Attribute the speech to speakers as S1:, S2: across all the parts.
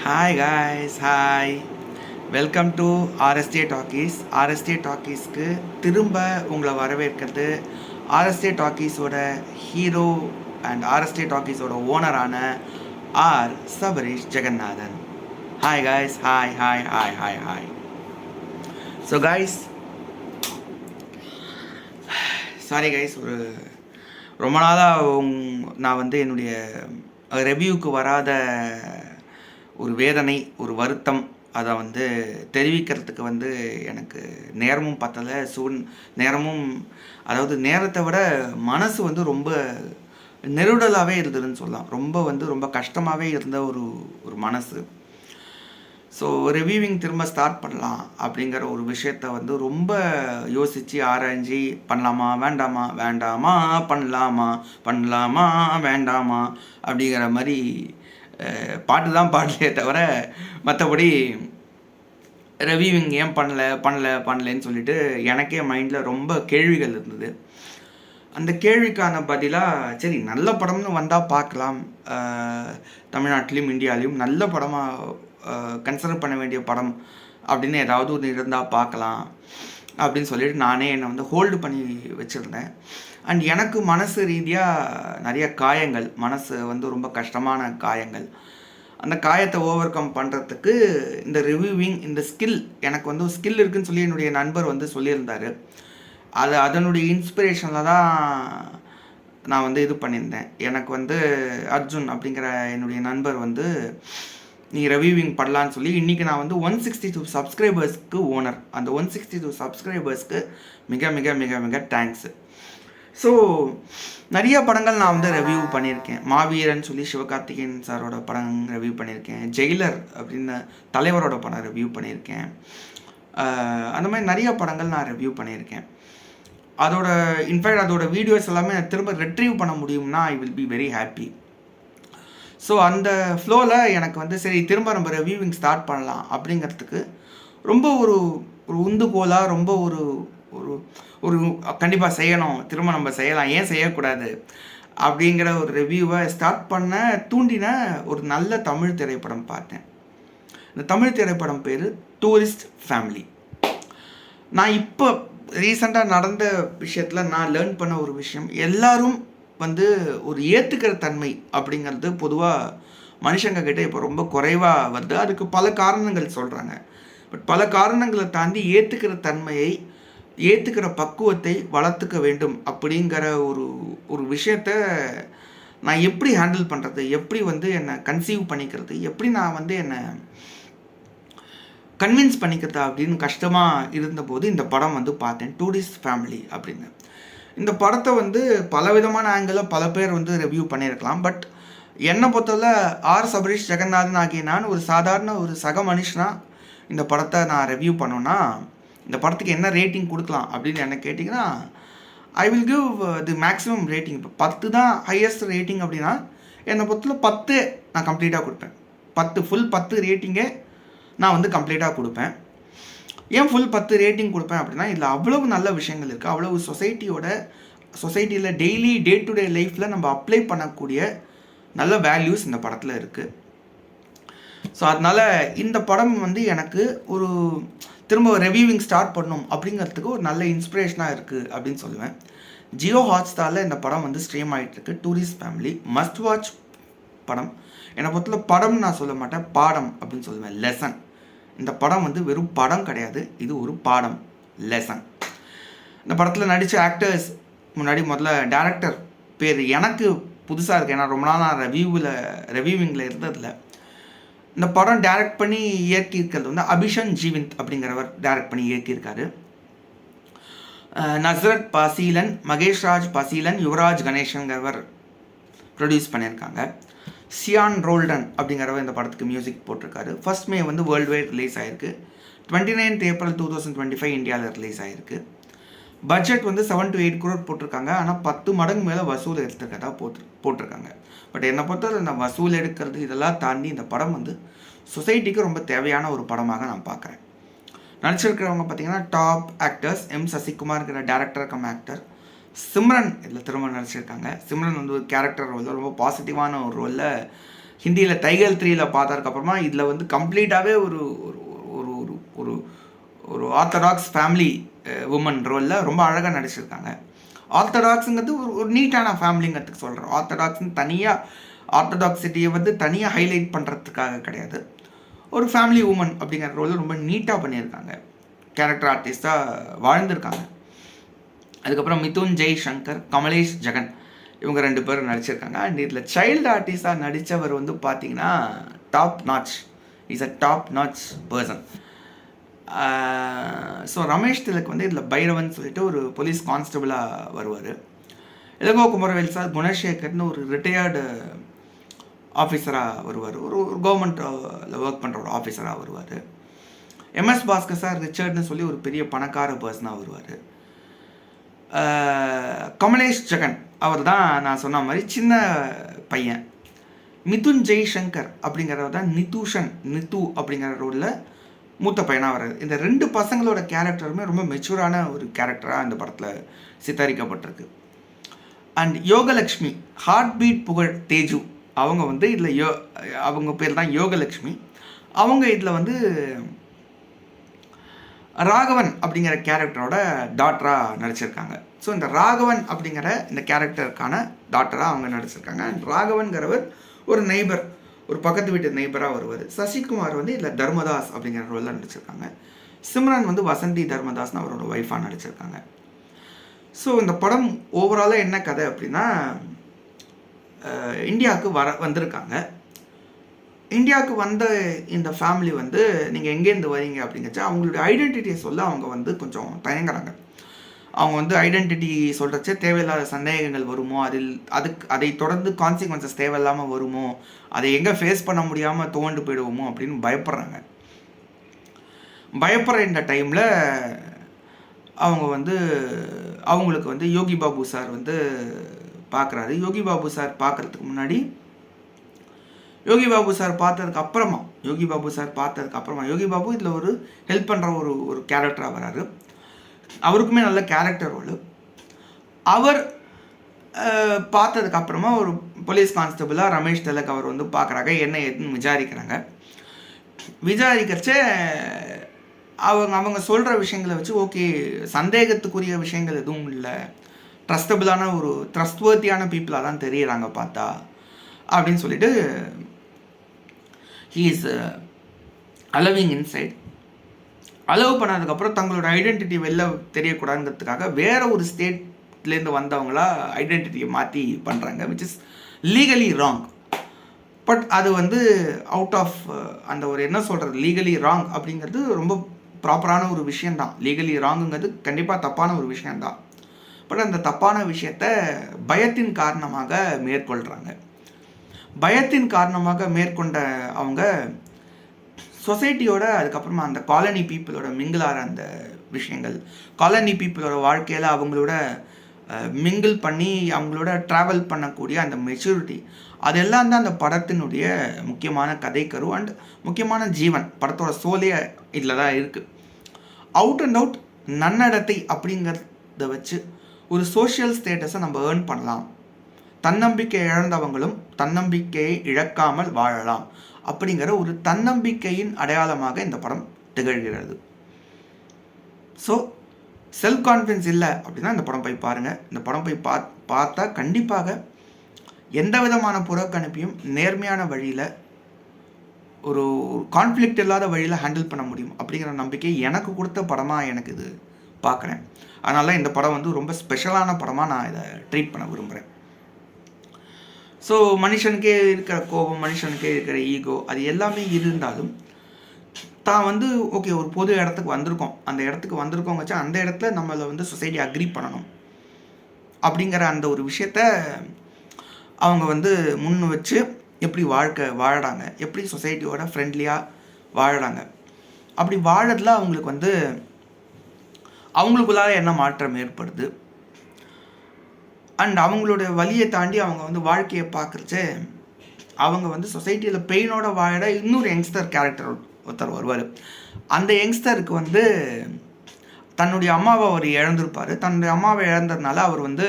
S1: Hi guys, hi. Welcome to RST Talkies. RST டாக்கீஸ்க்கு திரும்ப உங்களை வரவேற்கிறது ஆர்எஸ்டே டாக்கீஸோட ஹீரோ அண்ட் ஆர்எஸ்டே டாக்கீஸோட ஓனரான R Sabarish Jeganathan. Hi guys, hi hi hi hi hi. So guys, sorry guys, ரொம்ப நாளாக நான் என்னுடைய ரெவ்யூவுக்கு வராத ஒரு வேதனை, ஒரு வருத்தம், அதை தெரிவிக்கிறதுக்கு எனக்கு நேரமும் பத்தலை. நேரமும், அதாவது நேரத்தை விட மனசு ரொம்ப நெருடலாகவே இருந்ததுன்னு சொல்லலாம். ரொம்ப கஷ்டமாகவே இருந்த ஒரு மனசு. ஸோ ரிவ்யூவிங் திரும்ப ஸ்டார்ட் பண்ணலாம் அப்படிங்கிற ஒரு விஷயத்த ரொம்ப யோசித்து ஆராய்ஞ்சி பண்ணலாமா வேண்டாமா, வேண்டாமா பண்ணலாமா, பண்ணலாமா வேண்டாமா அப்படிங்கிற மாதிரி பாட்டு தான் பாடலையே தவிர மற்றபடி ரிவ்யூவிங் ஏன் பண்ணலன்னு சொல்லிட்டு எனக்கே மைண்டில் ரொம்ப கேள்விகள் இருந்தது. அந்த கேள்விக்கான பதிலாக சரி, நல்ல படம்னு வந்தால் பார்க்கலாம், தமிழ்நாட்டிலையும் இந்தியாவிலையும் நல்ல படமாக கன்சிடர் பண்ண வேண்டிய படம் அப்படின்னு ஏதாவது ஒன்று இருந்தால் பார்க்கலாம் அப்படின்னு சொல்லிட்டு நானே என்னை ஹோல்டு பண்ணி வச்சுருந்தேன். அண்ட் எனக்கு மனசு ரீதியாக நிறைய காயங்கள், மனசு ரொம்ப கஷ்டமான காயங்கள். அந்த காயத்தை ஓவர் கம் பண்ணுறதுக்கு இந்த ரிவ்யூவிங், இந்த ஸ்கில், எனக்கு ஸ்கில் இருக்குதுன்னு சொல்லி என்னுடைய நண்பர் சொல்லியிருந்தார். அதனுடைய இன்ஸ்பிரேஷனில் தான் நான் இது பண்ணியிருந்தேன். எனக்கு அர்ஜுன் அப்படிங்கிற என்னுடைய நண்பர் நீ ரிவ்யூவிங் பண்ணலான்னு சொல்லி இன்றைக்கி நான் 162 சப்ஸ்கிரைபர்ஸ்க்கு ஓனர். அந்த 162 சப்ஸ்கிரைபர்ஸ்க்கு மிக மிக மிக மிக தேங்க்ஸு. ஸோ நிறைய படங்கள் நான் ரிவ்யூ பண்ணியிருக்கேன். மாவீரன் சொல்லி சிவகார்த்திகேயன் சாரோட படம் ரிவ்யூ பண்ணியிருக்கேன். ஜெயிலர் அப்படின்னு தலைவரோட படம் ரிவ்யூ பண்ணியிருக்கேன். அந்த மாதிரி நிறைய படங்கள் நான் ரிவ்யூ பண்ணியிருக்கேன். இன்ஃபேக்ட் அதோட வீடியோஸ் எல்லாமே திரும்ப ரெட்ரீவ் பண்ண முடியும்னா I will be very happy. So அந்த ஃப்ளோவில் எனக்கு சரி, திரும்ப நம்ம ரிவ்யூவிங் ஸ்டார்ட் பண்ணலாம் அப்படிங்கிறதுக்கு ரொம்ப ஒரு உந்துகோலாக, ரொம்ப ஒரு ஒரு கண்டிப்பாக செய்யணும், திரும்ப நம்ம செய்யலாம், ஏன் செய்யக்கூடாது அப்படிங்கிற ஒரு ரிவ்யூவை ஸ்டார்ட் பண்ண தூண்டின ஒரு நல்ல தமிழ் திரைப்படம் பார்த்தேன். இந்த தமிழ் திரைப்படம் பேர் டூரிஸ்ட் ஃபேமிலி. நான் இப்போ ரீசெண்டாக நடந்த விஷயத்தில் நான் லேர்ன் பண்ண ஒரு விஷயம், எல்லாரும் ஒரு ஏற்றுக்கிற தன்மை அப்படிங்கிறது பொதுவாக மனுஷங்க கிட்ட இப்போ ரொம்ப குறைவாக வருது. அதுக்கு பல காரணங்கள் சொல்கிறாங்க. பட் பல காரணங்களை தாண்டி ஏற்றுக்கிற தன்மையை, ஏற்றுக்கிற பக்குவத்தை வளர்த்துக்க வேண்டும் அப்படிங்கிற ஒரு விஷயத்த நான் எப்படி ஹேண்டில் பண்ணுறது, எப்படி என்னை கன்சீவ் பண்ணிக்கிறது, எப்படி நான் என்னை கன்வின்ஸ் பண்ணிக்கிறது அப்படின்னு கஷ்டமாக இருந்தபோது இந்த படம் பார்த்தேன், டூரிஸ்ட் ஃபேமிலி அப்படின்னு. இந்த படத்தை பல விதமான ஆங்கிளில் பல பேர் ரிவ்யூ பண்ணியிருக்கலாம். பட் என்னை பொறுத்தவரை ஆர் சபரீஷ் ஜெகநாதன் ஆகிய நான் ஒரு சாதாரண ஒரு சக மனுஷனாக இந்த படத்தை நான் ரிவ்யூ பண்ணோன்னா இந்த படத்துக்கு என்ன ரேட்டிங் கொடுக்கலாம் அப்படின்னு என்ன கேட்டிங்கன்னா, I will give the maximum rating. இப்போ 10 தான் ஹையஸ்ட் ரேட்டிங் அப்படின்னா என்னை பொறுத்தவரை 10 நான் கம்ப்ளீட்டாக கொடுப்பேன். 10 ஃபுல் 10 ரேட்டிங்கே நான் கம்ப்ளீட்டாக கொடுப்பேன். ஏன் ஃபுல் 10 ரேட்டிங் கொடுப்பேன் அப்படின்னா, இதில் அவ்வளவு நல்ல விஷயங்கள் இருக்குது. அவ்வளவு சொசைட்டியில் டெய்லி டே டு டே லைஃப்பில் நம்ம அப்ளை பண்ணக்கூடிய நல்ல வேல்யூஸ் இந்த படத்தில் இருக்குது. ஸோ அதனால் இந்த படம் எனக்கு ஒரு திரும்ப ரிவ்யூவிங் ஸ்டார்ட் பண்ணணும் அப்படிங்கிறதுக்கு ஒரு நல்ல இன்ஸ்பிரேஷனாக இருக்குது அப்படின்னு சொல்லுவேன். ஜியோ ஹாட்ஸ்டாரில் இந்த படம் ஸ்ட்ரீம் ஆகிட்டுருக்கு. டூரிஸ்ட் ஃபேமிலி மஸ்ட் வாட்ச் படம். என்னை பொறுத்தவரை படம் நான் சொல்ல மாட்டேன், பாடம் அப்படின்னு சொல்லுவேன், லெசன். இந்த படம் வெறும் படம் கிடையாது, இது ஒரு பாடம், லெசன். இந்த படத்தில் நடித்த ஆக்டர்ஸ் முதல்ல டேரக்டர் பேர் எனக்கு புதுசாக இருக்குது. ஏன்னா ரொம்ப நாள் நான் ரிவ்யூவிங்கில் இருந்ததில்ல. இந்த படம் டைரக்ட் பண்ணி இயக்கியிருக்கிறது அபிஷன் ஜீவிந்த் அப்படிங்கிறவர் டைரக்ட் பண்ணி இயக்கியிருக்காரு. நஸ்ரத் பாசீலன், மகேஷ் ராஜ் பாசீலன், யுவராஜ் கணேஷன்கிறவர் ப்ரொடியூஸ் பண்ணியிருக்காங்க. சியான் ரோல்டன் அப்படிங்கிறவர் இந்த படத்துக்கு மியூசிக் போட்டிருக்காரு. ஃபர்ஸ்ட் மே வேர்ல்டு வைட் ரிலீஸ் ஆகிருக்கு. 29th April 2025 இந்தியாவில் ரிலீஸ் ஆகிருக்கு. பட்ஜெட் 7 to 8 crore போட்டிருக்காங்க. ஆனால் 10 மடங்கு மேலே வசூல் எடுத்துக்கிறதா போட்டிருக்காங்க. பட் என்னை பொறுத்தவரை இந்த வசூல் எடுக்கிறது இதெல்லாம் தாண்டி இந்த படம் சொசைட்டிக்கு ரொம்ப தேவையான ஒரு படமாக நான் பார்க்குறேன். நடிச்சிருக்கிறவங்க பார்த்தீங்கன்னா டாப் ஆக்டர்ஸ். எம் சசிகுமார்ங்கிற டேரக்டர் கம் ஆக்டர். சிம்ரன் இதில் திரும்ப நடிச்சிருக்காங்க. சிம்ரன் ஒரு கேரக்டர் ரோலில் ரொம்ப பாசிட்டிவான ஒரு ரோலில் ஹிந்தியில் டைகர் 3ல் பார்த்ததுக்கப்புறமா இதில் வந்து கம்ப்ளீட்டாகவே ஒரு ஒரு ஒரு ஒரு ஒரு ஒரு ஆர்த்தடாக்ஸ் ஃபேமிலி உமன் ரோலில் ரொம்ப அழகாக நடிச்சிருக்காங்க. ஆர்த்தடாக்ஸுங்கிறது ஒரு நீட்டான ஃபேமிலிங்கிறதுக்கு சொல்கிறேன். ஆர்த்தடாக்சிட்டியை வந்து தனியாக ஹைலைட் பண்ணுறதுக்காக கிடையாது. ஒரு ஃபேமிலி உமன் அப்படிங்கிற ரோலில் ரொம்ப நீட்டாக பண்ணியிருக்காங்க. கேரக்டர் ஆர்டிஸ்ட்டாக வாழ்ந்திருக்காங்க. அதுக்கப்புறம் மிதுன் ஜெய்சங்கர், கமலேஷ் ஜெகன் இவங்க 2 பேரும் நடிச்சிருக்காங்க. அண்ட் இதில் சைல்டு ஆர்டிஸ்டாக நடித்தவர் வந்து பார்த்தீங்கன்னா top notch, is a top notch person. So Ramesh Tilak வந்து இதில் பைரவன் சொல்லிட்டு ஒரு போலீஸ் கான்ஸ்டபிளாக வருவார். இளங்கோ குமரவேல் சார் குணசேகர்னு ஒரு ரிட்டையர்டு ஆஃபீஸராக வருவார். ஒரு கவர்மெண்ட்டில் ஒர்க் பண்ணுற ஒரு ஆஃபீஸராக வருவார். எம்எஸ் பாஸ்கர் சார் ரிச்சர்ட்னு சொல்லி ஒரு பெரிய பணக்கார பர்சனாக வருவார். கமலேஷ் ஜெகன் அவர் தான் நான் சொன்ன மாதிரி சின்ன பையன். மிதுன் ஜெய்சங்கர் அப்படிங்கிறவர் தான் நித்து அப்படிங்கிற ரோலில் மூத்த பையனாக வர்றது. இந்த 2 பசங்களோட கேரக்டருமே ரொம்ப மெச்சூரான ஒரு கேரக்டராக இந்த படத்தில் சித்தரிக்கப்பட்டிருக்கு. அண்ட் யோகலக்ஷ்மி, ஹார்ட் பீட் புகழ் தேஜு, அவங்க வந்து இதில் அவங்க பேர் தான் யோகலக்ஷ்மி. அவங்க இதில் வந்து ராகவன் அப்படிங்கிற கேரக்டரோட டாட்டராக நடிச்சிருக்காங்க. ஸோ இந்த ராகவன் அப்படிங்கிற இந்த கேரக்டருக்கான டாட்டராக அவங்க நடிச்சிருக்காங்க. அண்ட் ராகவன்கிறவர் ஒரு நெய்பர், ஒரு பக்கத்து வீட்டு நெய்பராக வருவார். சசிகுமார் வந்து இதில் தர்மதாஸ் அப்படிங்கிற ரோலில் நடிச்சிருக்காங்க. சிம்ரன் வந்து வசந்தி தர்மதாஸ்னு அவரோட ஒய்ஃபாக நடிச்சிருக்காங்க. ஸோ இந்த படம் ஓவராலாக என்ன கதை அப்படின்னா, இந்தியாவுக்கு வந்திருக்காங்க. இந்தியாவுக்கு வந்த இந்த ஃபேமிலி வந்து நீங்கள் எங்கேருந்து வரீங்க அப்படிங்கிறச்ச அவங்களுடைய ஐடென்டிட்டியை சொல்ல அவங்க வந்து கொஞ்சம் தயங்குறாங்க. அவங்க வந்து ஐடென்டிட்டி சொல்கிறச்சே தேவையில்லாத சந்தேகங்கள் வருமோ, அதை தொடர்ந்து கான்சிக்வன்சஸ் தேவையில்லாமல் வருமோ, அதை எங்கே ஃபேஸ் பண்ண முடியாமல் துவண்டு போயிடுவோமோ அப்படின்னு பயப்படுறாங்க. பயப்படுற இந்த டைமில் அவங்களுக்கு வந்து யோகி பாபு சார் வந்து பார்க்குறாரு. யோகி பாபு சார் பார்க்குறதுக்கு முன்னாடி யோகி பாபு சார் பார்த்ததுக்கு அப்புறமா யோகி பாபு இதில் ஒரு ஹெல்ப் பண்ணுற ஒரு கேரக்டராக வராரு. அவருக்குமே நல்ல கேரக்டர் ரோல். அவர் பார்த்ததுக்கு அப்புறமா ஒரு போலீஸ் கான்ஸ்டபிளாக ரமேஷ் திலக் அவர் வந்து பார்க்குறாங்க. என்ன ஏதுன்னு விசாரிக்கிறச்ச அவங்க சொல்கிற விஷயங்களை வச்சு ஓகே, சந்தேகத்துக்குரிய விஷயங்கள் எதுவும் இல்லை, ட்ரஸ்ட்வர்த்தியான பீப்புளாக தான் தெரியுறாங்க பார்த்தா அப்படின்னு சொல்லிட்டு he is allowing inside. Allow பண்ணதுக்கப்புறம் தங்களோட ஐடென்டிட்டி வெளில தெரியக்கூடாதுங்கிறதுக்காக வேற ஒரு ஸ்டேட்லேருந்து வந்தவங்களா ஐடென்டிட்டியை மாற்றி பண்ணுறாங்க, which is legally wrong. But அது வந்து அவுட் ஆஃப் அந்த ஒரு என்ன சொல்கிறது, லீகலி ராங் அப்படிங்கிறது ரொம்ப ப்ராப்பரான ஒரு விஷயந்தான். லீகலி ராங்குங்கிறது கண்டிப்பாக தப்பான ஒரு விஷயந்தான். பட் அந்த தப்பான விஷயத்தை பயத்தின் காரணமாக மேற்கொள்கிறாங்க. பயத்தின் காரணமாக மேற்கொண்ட அவங்க சொசைட்டியோட, அதுக்கப்புறமா அந்த காலனி பீப்புளோட மிங்கிளாகிற அந்த விஷயங்கள், காலனி பீப்புளோட வாழ்க்கையில் அவங்களோட மிங்கிள் பண்ணி அவங்களோட ட்ராவல் பண்ணக்கூடிய அந்த மெச்சூரிட்டி, அதெல்லாம் தான் அந்த படத்தினுடைய முக்கியமான கதைக்கரு அண்ட் முக்கியமான ஜீவன். படத்தோட சோலே இதில் தான் இருக்குது. அவுட் அண்ட் அவுட் நன்னடத்தை அப்படிங்கிறத வச்சு ஒரு சோஷியல் ஸ்டேட்டஸை நம்ம ஏர்ன் பண்ணலாம். தன்னம்பிக்கை இழந்தவங்களும் தன்னம்பிக்கையை இழக்காமல் வாழலாம் அப்படிங்கிற ஒரு தன்னம்பிக்கையின் அடையாளமாக இந்த படம் திகழ்கிறது. ஸோ செல்ஃப் கான்ஃபிடன்ஸ் இல்லை அப்படின்னா இந்த படம் போய் பாருங்கள். இந்த படம் போய் பார்த்தா கண்டிப்பாக எந்த விதமான புறக்கணிப்பையும் நேர்மையான வழியில், ஒரு கான்ஃப்ளிக்ட் இல்லாத வழியில் ஹேண்டில் பண்ண முடியும் அப்படிங்கிற நம்பிக்கை எனக்கு கொடுத்த படமாக எனக்கு இது பார்க்குறேன். அதனால இந்த படம் வந்து ரொம்ப ஸ்பெஷலான படமாக நான் இதை ட்ரீட் பண்ண விரும்புகிறேன். ஸோ மனுஷனுக்கே இருக்கிற கோபம், மனுஷனுக்கே இருக்கிற ஈகோ, அது எல்லாமே இருந்தாலும் தான் வந்து ஓகே ஒரு பொது இடத்துக்கு வந்திருக்கோம், அந்த இடத்துக்கு வந்திருக்கோங்க வச்சா அந்த இடத்துல நம்மளை வந்து சொசைட்டி அக்ரி பண்ணணும் அப்படிங்கிற அந்த ஒரு விஷயத்த அவங்க வந்து முன் வச்சு எப்படி வாழறாங்க, எப்படி சொசைட்டியோட ஃப்ரெண்ட்லியாக வாழறாங்க, அப்படி வாழறதுல அவங்களுக்கு வந்து அவங்களுக்குள்ளார என்ன மாற்றம் ஏற்படுது அண்ட் அவங்களோட வழியை தாண்டி அவங்க வந்து வாழ்க்கையை பார்க்குறச்சே அவங்க வந்து சொசைட்டியில் பெயினோட வாழ இன்னொரு யங்ஸ்டர் கேரக்டர் ஒருத்தர் வருவார். அந்த யங்ஸ்டருக்கு வந்து தன்னுடைய அம்மாவை அவர் இழந்திருப்பார். தன்னுடைய அம்மாவை இழந்ததுனால அவர் வந்து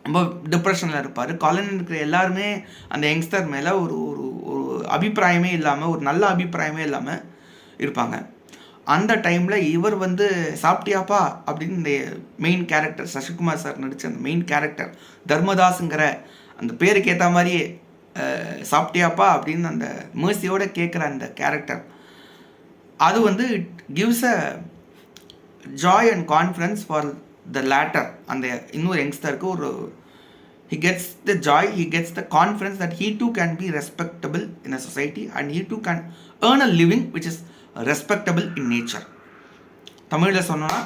S1: ரொம்ப டிப்ரெஷனில் இருப்பார். காலனியில் இருக்கிற எல்லாருமே அந்த யங்ஸ்டர் மேலே ஒரு ஒரு ஒரு அபிப்பிராயமே இல்லாமல், ஒரு நல்ல அபிப்பிராயமே இல்லாமல் இருப்பாங்க. அந்த டைமில் இவர் வந்து சாப்பிட்டியாப்பா அப்படின்னு இந்த மெயின் கேரக்டர் சசிகுமார் சார் நடித்த அந்த மெயின் கேரக்டர் தர்மதாஸுங்கிற அந்த பேருக்கு ஏற்ற மாதிரியே சாப்பிட்டியாப்பா அப்படின்னு அந்த மேர்சியோடு கேட்குற அந்த கேரக்டர், அது வந்து it gives a joy and confidence for the later. அந்த இன்னொரு யங்ஸ்டருக்கு ஒரு he gets the joy, he gets the confidence that he too can be respectable in a society and he too can earn a living which is respectable in nature. தமிழில் சொன்னோன்னா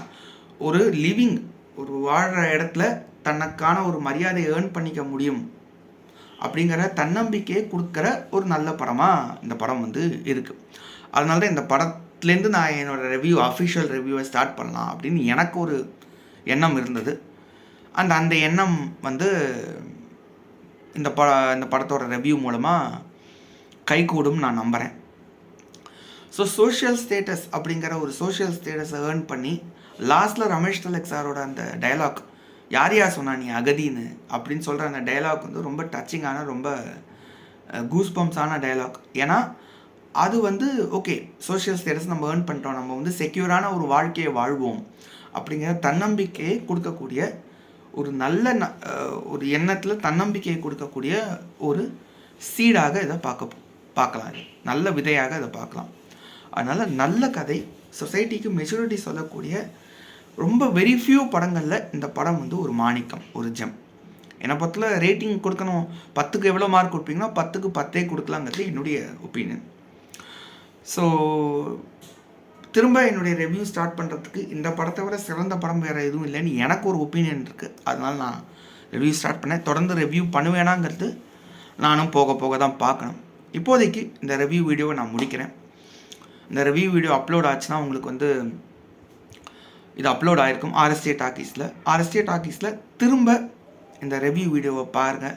S1: ஒரு living, ஒரு வாழ்கிற இடத்துல தனக்கான ஒரு மரியாதையை ஏர்ன் பண்ணிக்க முடியும் அப்படிங்கிற தன்னம்பிக்கையை கொடுக்குற ஒரு நல்ல படமாக இந்த படம் வந்து இருக்குது. அதனால தான் இந்த படத்துலேருந்து நான் என்னோடய ரிவ்யூ, அஃபிஷியல் ரிவ்யூவை ஸ்டார்ட் பண்ணலாம் அப்படின்னு எனக்கு ஒரு எண்ணம் இருந்தது. அந்த எண்ணம் வந்து இந்த படத்தோட ரிவ்யூ மூலமாக கைகூடும் நான் நம்புகிறேன். ஸோ சோஷியல் ஸ்டேட்டஸ் அப்படிங்கிற ஒரு சோஷியல் ஸ்டேட்டஸை ஏர்ன் பண்ணி லாஸ்ட்டில் ரமேஷ் திலக் சாரோட அந்த டைலாக், யார் யார் சொன்னா நீ அகதின்னு அப்படின்னு சொல்கிற அந்த டைலாக் வந்து ரொம்ப டச்சிங்கான, ரொம்ப கூஸ்பம்ஸான டைலாக். ஏன்னா அது வந்து ஓகே, சோஷியல் ஸ்டேட்டஸ் நம்ம ஏர்ன் பண்ணிட்டோம், நம்ம வந்து செக்யூரான ஒரு வாழ்க்கையை வாழ்வோம் அப்படிங்கிற தன்னம்பிக்கையை கொடுக்கக்கூடிய ஒரு நல்ல ஒரு எண்ணத்தில் தன்னம்பிக்கையை கொடுக்கக்கூடிய ஒரு சீடாக இதை பார்க்கலாம், நல்ல விதையாக இதை பார்க்கலாம். அதனால் நல்ல கதை, சொசைட்டிக்கு மெச்சூரிட்டி சொல்லக்கூடிய ரொம்ப வெரி ஃபியூ படங்களில் இந்த படம் வந்து ஒரு மாணிக்கம், ஒரு ஜெம். என்னை பொறுத்தல ரேட்டிங் கொடுக்கணும், 10க்கு எவ்வளோ மார்க் கொடுப்பீங்கன்னா 10க்கு 10 கொடுக்கலாங்கிறது என்னுடைய ஒப்பீனியன். ஸோ திரும்ப என்னுடைய ரிவ்யூ ஸ்டார்ட் பண்ணுறதுக்கு இந்த படத்தை விட சிறந்த படம் வேறு எதுவும் இல்லைன்னு எனக்கு ஒரு ஒப்பீனியன் இருக்குது. அதனால் நான் ரிவ்யூ ஸ்டார்ட் பண்ணேன். தொடர்ந்து ரிவ்யூ பண்ணுவேனாங்கிறது நானும் போக போக தான் பார்க்கணும். இப்போதைக்கு இந்த ரிவ்யூ வீடியோவை நான் முடிக்கிறேன். இந்த ரிவ்யூ வீடியோ அப்லோட் ஆச்சுன்னா உங்களுக்கு வந்து இது அப்லோட் ஆகிருக்கும் ஆர்எஸ்டே டாக்கீஸில். ஆர்எஸ்டே டாக்கீஸில் திரும்ப இந்த ரிவ்யூ வீடியோவை பாருங்கள்.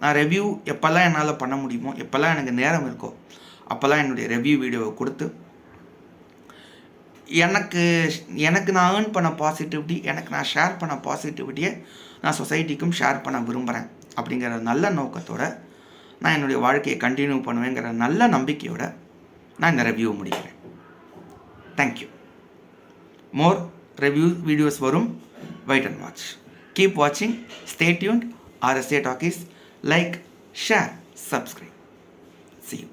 S1: நான் ரிவ்யூ எப்போல்லாம் என்னால் பண்ண முடியுமோ, எப்போல்லாம் எனக்கு நேரம் இருக்கோ அப்போல்லாம் என்னுடைய ரிவ்யூ வீடியோவை கொடுத்து எனக்கு நான் ஏர்ன் பண்ண பாசிட்டிவிட்டி, எனக்கு நான் ஷேர் பண்ண பாசிட்டிவிட்டியை நான் சொசைட்டிக்கும் ஷேர் பண்ண விரும்புகிறேன் அப்படிங்கிற நல்ல நோக்கத்தோடு நான் என்னுடைய வாழ்க்கையை கண்டினியூ பண்ணுவேங்கிற நல்ல நம்பிக்கையோடு நான் இந்த ரிவ்யூவை முடிக்கிறேன். தேங்க்யூ. மோர் ரிவ்யூ வீடியோஸ் வரும். Wait and watch. கீப் வாட்சிங். Stay tuned. RSA Talkies. Like, share, subscribe. See you.